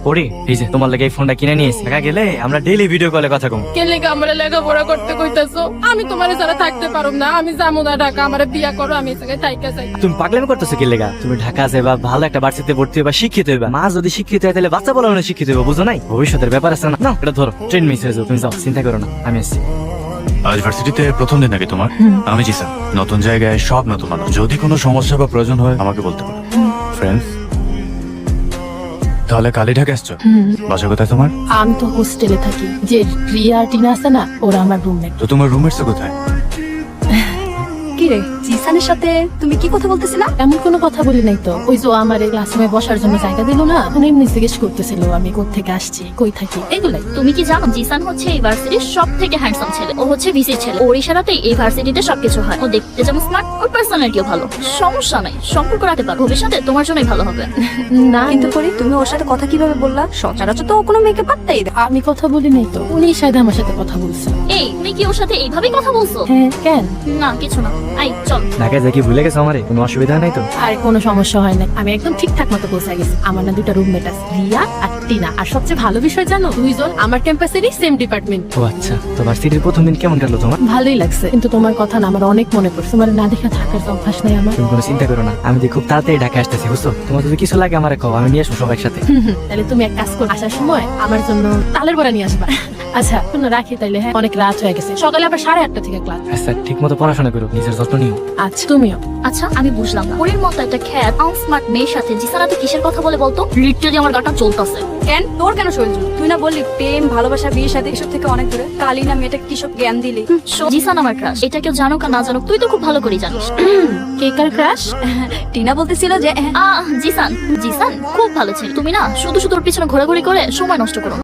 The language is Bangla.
পড়ি এই যে তোমার লাগে এই ফোনটা কিনে নিয়েছি, টাকা গেলে আমরা ডেইলি ভিডিও কলে কথা কম। কে লেগে আমরা লেখাপড়া করতে কইতাছো? আমি তোমার ছাড়া থাকতে পারুম না। আমি যাবো না ঢাকা, আমার বিয়া করো, আমি এই জায়গায় থাইকা যাই। তুমি পাগলামি করতেছো কি লেগা? তুমি ঢাকা যাবা, ভালো একটা ভার্সিটিতে ভর্তি হইবা, শিক্ষিত হইবা। মা যদি শিক্ষিত হয় তাহলে বাচ্চা বলা শিক্ষিত হইবা, বুঝো নাই? ভবিষ্যতের ব্যাপার আছে না। এটা ধরো, ট্রেন মিস হয়ে যাও, তুমি যাও, চিন্তা করো না, আমি আসছি। আজ ভার্সিটিতে প্রথম দিন নাকি তোমার? আমি জি স্যার। নতুন জায়গায় সব নতুন মানুষ, যদি কোনো সমস্যা বা প্রয়োজন হয় আমাকে বলতে পারো। ফ্রেন্ডস, তাহলে কালি ঢাকা আসছো? বাসা কোথায় তোমার? আমি তো হোস্টেলে থাকি। যে রিয়া টিনা আছে না, ওরা আমার রুমমেট। তো তোমার রুমমেটস কোথায়? কি রে, জিসানের সাথে তুমি কি কথা বলতেছিলা? এমন কোনো কথা বলি নাই তো। ওই যে ও আমার এই ক্লাসরুমে বসার জন্য জায়গা দিল না, উনি এমনি জিজ্ঞেস করতেছিল আমি কোত্থেকে আসছি, কই থাকি, এগুলাই। তুমি কি জানো জিসান হচ্ছে এই ভার্সিটির সব থেকে হ্যান্ডসাম ছেলে। ও হচ্ছে ভিসির ছেলে। ওর ইশারাতেই এই ভার্সিটিতে সবকিছু হয়। ও দেখতে যেমন স্মার্ট, ওর পার্সোনালিটিও ভালো। সমস্যা নাই, সম্পর্ক রাখতে পারো, ভবিষ্যতে তোমার জন্যই ভালো হবে। না কিন্তু পরে তুমি ওর সাথে কথা কিভাবে বললা? সচরাচর তো ও কোনো মেয়েকে পাত্তাই দেয়। আমি কথা বলি নাই তো, উনি শায়দ আমার সাথে কথা বলছে। এই তুমি কি ওর সাথে এইভাবেই কথা বলছো? হ্যাঁ, কেন? না কিছু না, আই চল। ঢাকায় যাই কি ভুলে গেছো আমারে? কোনো অসুবিধা নাই তো? আর কোনো সমস্যা হয় না, আমি একদম ঠিকঠাক মতো পৌঁছে গেছি। আমার না দুটা রুমমেট আছে, রিয়া আর টিনা। আর সবচেয়ে ভালো বিষয় জানো, দুইজন আমার ক্যাম্পাসেরই সেম ডিপার্টমেন্ট। ও আচ্ছা, তো ভার্সিটির প্রথম দিন কেমন গেল তোমার? ভালোই লাগছে, কিন্তু তোমার কথা না আমার অনেক মনে পড়ছে। তোমার না দেখে থাকার তো অভ্যাস নাই আমার। তুমি কোনো চিন্তা করো না, আমি যে খুব তাড়াতাড়ি ঢাকা আসতেছি, বুঝছো? তোমার যদি কিছু লাগে আমার কও, আমি নিয়ে আসবো সব একসাথে। তাহলে তুমি এক কাজ করো, আসার সময় আমার জন্য তালের বড়া নিয়ে আসবা। আচ্ছা শোনো, রাখি তাইলে। হ্যাঁ, অনেক রাত হয়ে গেছে, সকালে আবার 8:30 থেকে ক্লাস। আচ্ছা, ঠিক মতো পড়াশোনা করো, নিজের যত্ন নিও। আচ্ছা তুমিও। আচ্ছা আমি বুঝলাম না, ওর মতো একটা খ্যাত স্মার্ট মেয়ের সাথে জিসানাতে কিসের কথা বলে বলতো? লিটারালি আমার গাটা চলতেছে। কেন তোর কেন শরীর জ্বলে? তুই না বললি প্রেম ভালোবাসা বিয়ের সাথে এসব থেকে অনেক দূরে? কালি না মেয়েটা কি সব জ্ঞান দিলি? জিসান আমার ক্রাশ, এটা কেউ জানুক আর না জানুক তুই তো খুব ভালো করে জানিস। কে কার ক্রাশ? টিনা বলতেছিল যে জিসান জিসান খুব ভালো ছেলে। তুমি না শুধু শুধু ওর পিছনে ঘোরাঘুরি করে সময় নষ্ট করো না।